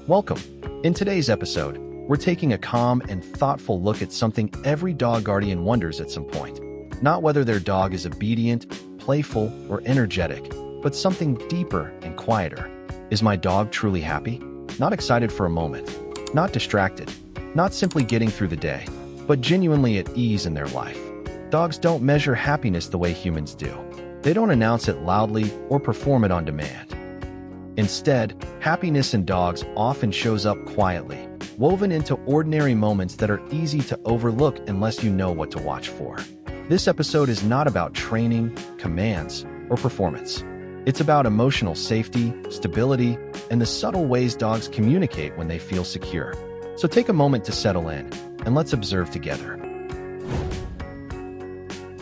Welcome. In today's episode, we're taking a calm and thoughtful look at something every dog guardian wonders at some point. Not whether their dog is obedient, playful, or energetic, but something deeper and quieter. Is my dog truly happy? Not excited for a moment, not distracted, not simply getting through the day, but genuinely at ease in their life. Dogs don't measure happiness the way humans do. They don't announce it loudly or perform it on demand. Instead, happiness in dogs often shows up quietly, woven into ordinary moments that are easy to overlook unless you know what to watch for. This episode is not about training, commands, or performance. It's about emotional safety, stability, and the subtle ways dogs communicate when they feel secure. So take a moment to settle in, and let's observe together.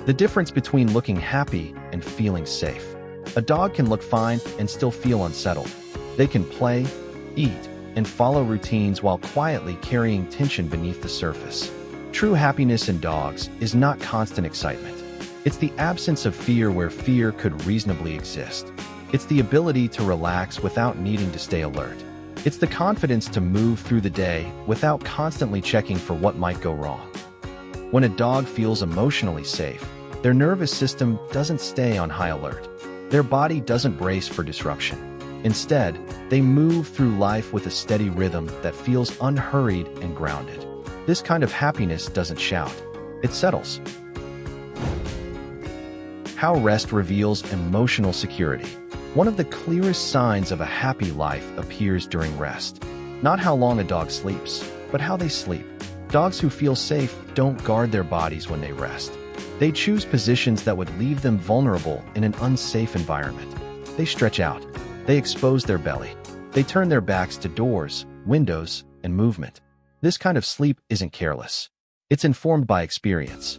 The difference between looking happy and feeling safe. A dog can look fine and still feel unsettled. They can play, eat, and follow routines while quietly carrying tension beneath the surface. True happiness in dogs is not constant excitement. It's the absence of fear where fear could reasonably exist. It's the ability to relax without needing to stay alert. It's the confidence to move through the day without constantly checking for what might go wrong. When a dog feels emotionally safe, their nervous system doesn't stay on high alert. Their body doesn't brace for disruption. Instead, they move through life with a steady rhythm that feels unhurried and grounded. This kind of happiness doesn't shout. It settles. How rest reveals emotional security. One of the clearest signs of a happy life appears during rest. Not how long a dog sleeps, but how they sleep. Dogs who feel safe don't guard their bodies when they rest. They choose positions that would leave them vulnerable in an unsafe environment. They stretch out. They expose their belly. They turn their backs to doors, windows, and movement. This kind of sleep isn't careless. It's informed by experience.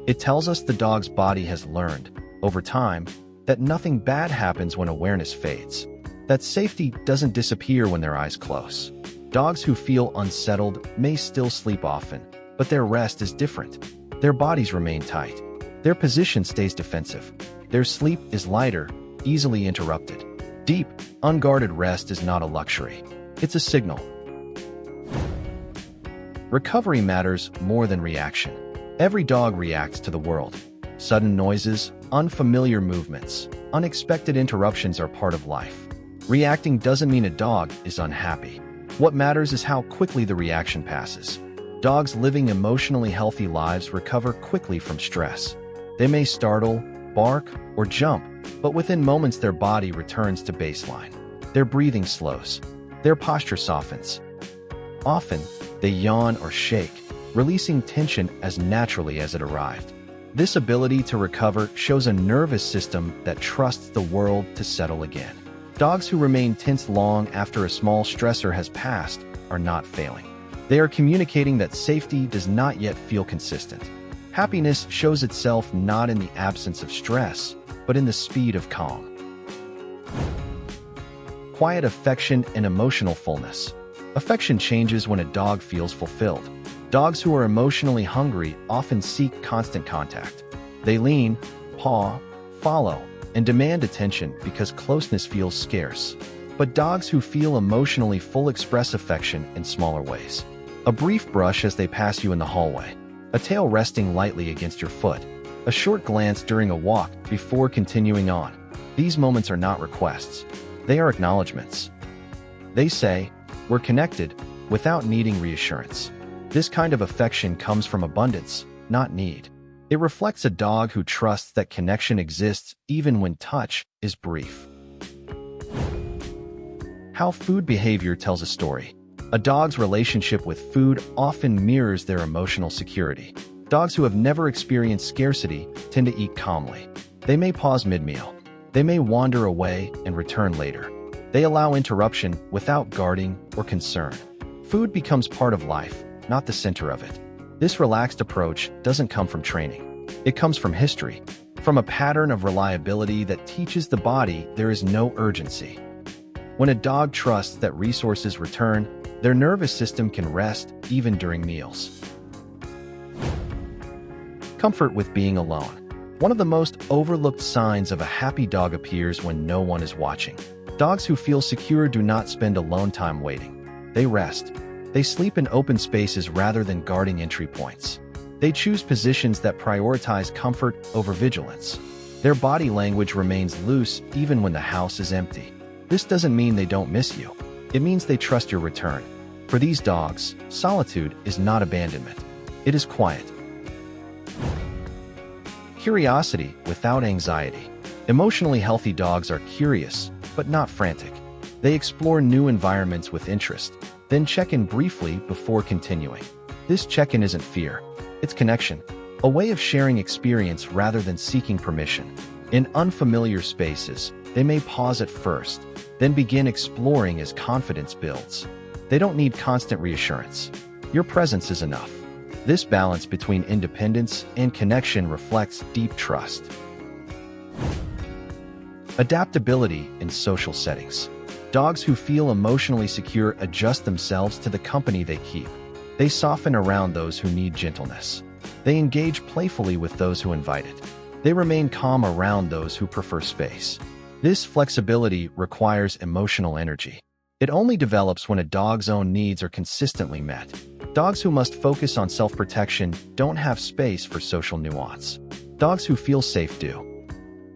It tells us the dog's body has learned, over time, that nothing bad happens when awareness fades. That safety doesn't disappear when their eyes close. Dogs who feel unsettled may still sleep often, but their rest is different. Their bodies remain tight. Their position stays defensive. Their sleep is lighter, easily interrupted. Deep, unguarded rest is not a luxury. It's a signal. Recovery matters more than reaction. Every dog reacts to the world. Sudden noises, unfamiliar movements, unexpected interruptions are part of life. Reacting doesn't mean a dog is unhappy. What matters is how quickly the reaction passes. Dogs living emotionally healthy lives recover quickly from stress. They may startle, bark, or jump, but within moments their body returns to baseline. Their breathing slows. Their posture softens. Often, they yawn or shake, releasing tension as naturally as it arrived. This ability to recover shows a nervous system that trusts the world to settle again. Dogs who remain tense long after a small stressor has passed are not failing. They are communicating that safety does not yet feel consistent. Happiness shows itself not in the absence of stress, but in the speed of calm. Quiet affection and emotional fullness. Affection changes when a dog feels fulfilled. Dogs who are emotionally hungry often seek constant contact. They lean, paw, follow, and demand attention because closeness feels scarce. But dogs who feel emotionally full express affection in smaller ways. A brief brush as they pass you in the hallway. A tail resting lightly against your foot. A short glance during a walk before continuing on. These moments are not requests. They are acknowledgments. They say, "We're connected," without needing reassurance. This kind of affection comes from abundance, not need. It reflects a dog who trusts that connection exists even when touch is brief. How food behavior tells a story. A dog's relationship with food often mirrors their emotional security. Dogs who have never experienced scarcity tend to eat calmly. They may pause mid-meal. They may wander away and return later. They allow interruption without guarding or concern. Food becomes part of life, not the center of it. This relaxed approach doesn't come from training. It comes from history, from a pattern of reliability that teaches the body there is no urgency. When a dog trusts that resources return, their nervous system can rest even during meals. Comfort with being alone. One of the most overlooked signs of a happy dog appears when no one is watching. Dogs who feel secure do not spend alone time waiting. They rest. They sleep in open spaces rather than guarding entry points. They choose positions that prioritize comfort over vigilance. Their body language remains loose even when the house is empty. This doesn't mean they don't miss you. It means they trust your return. For these dogs, solitude is not abandonment. It is quiet. Curiosity without anxiety. Emotionally healthy dogs are curious, but not frantic. They explore new environments with interest, then check in briefly before continuing. This check-in isn't fear, it's connection, a way of sharing experience rather than seeking permission. In unfamiliar spaces, they may pause at first, then begin exploring as confidence builds. They don't need constant reassurance. Your presence is enough. This balance between independence and connection reflects deep trust. Adaptability in social settings. Dogs who feel emotionally secure adjust themselves to the company they keep. They soften around those who need gentleness. They engage playfully with those who invite it. They remain calm around those who prefer space. This flexibility requires emotional energy. It only develops when a dog's own needs are consistently met. Dogs who must focus on self-protection don't have space for social nuance. Dogs who feel safe do.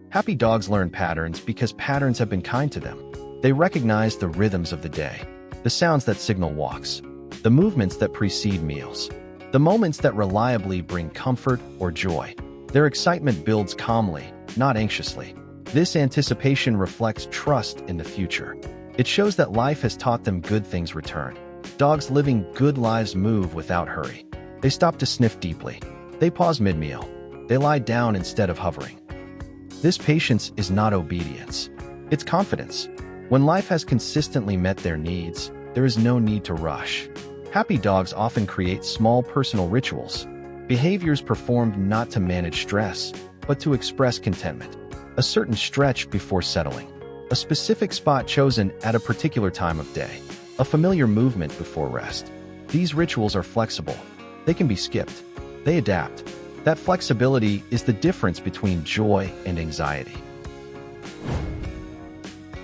Happy dogs learn patterns because patterns have been kind to them. They recognize the rhythms of the day, the sounds that signal walks, the movements that precede meals, the moments that reliably bring comfort or joy. Their excitement builds calmly, not anxiously. This anticipation reflects trust in the future. It shows that life has taught them good things return. Dogs living good lives move without hurry. They stop to sniff deeply. They pause mid-meal. They lie down instead of hovering. This patience is not obedience. It's confidence. When life has consistently met their needs, there is no need to rush. Happy dogs often create small personal rituals, behaviors performed not to manage stress, but to express contentment. A certain stretch before settling, a specific spot chosen at a particular time of day, a familiar movement before rest. These rituals are flexible. They can be skipped. They adapt. That flexibility is the difference between joy and anxiety.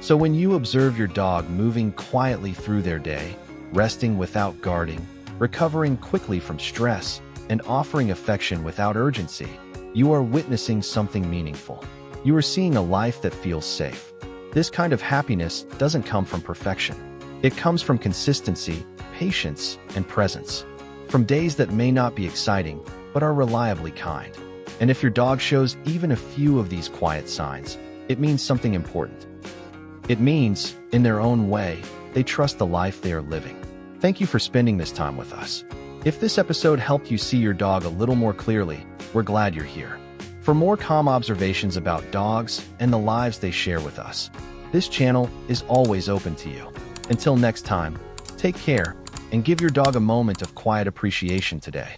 So when you observe your dog moving quietly through their day, resting without guarding, recovering quickly from stress, and offering affection without urgency, you are witnessing something meaningful. You are seeing a life that feels safe. This kind of happiness doesn't come from perfection. It comes from consistency, patience, and presence. From days that may not be exciting, but are reliably kind. And if your dog shows even a few of these quiet signs, it means something important. It means, in their own way, they trust the life they are living. Thank you for spending this time with us. If this episode helped you see your dog a little more clearly, we're glad you're here. For more calm observations about dogs and the lives they share with us, this channel is always open to you. Until next time, take care and give your dog a moment of quiet appreciation today.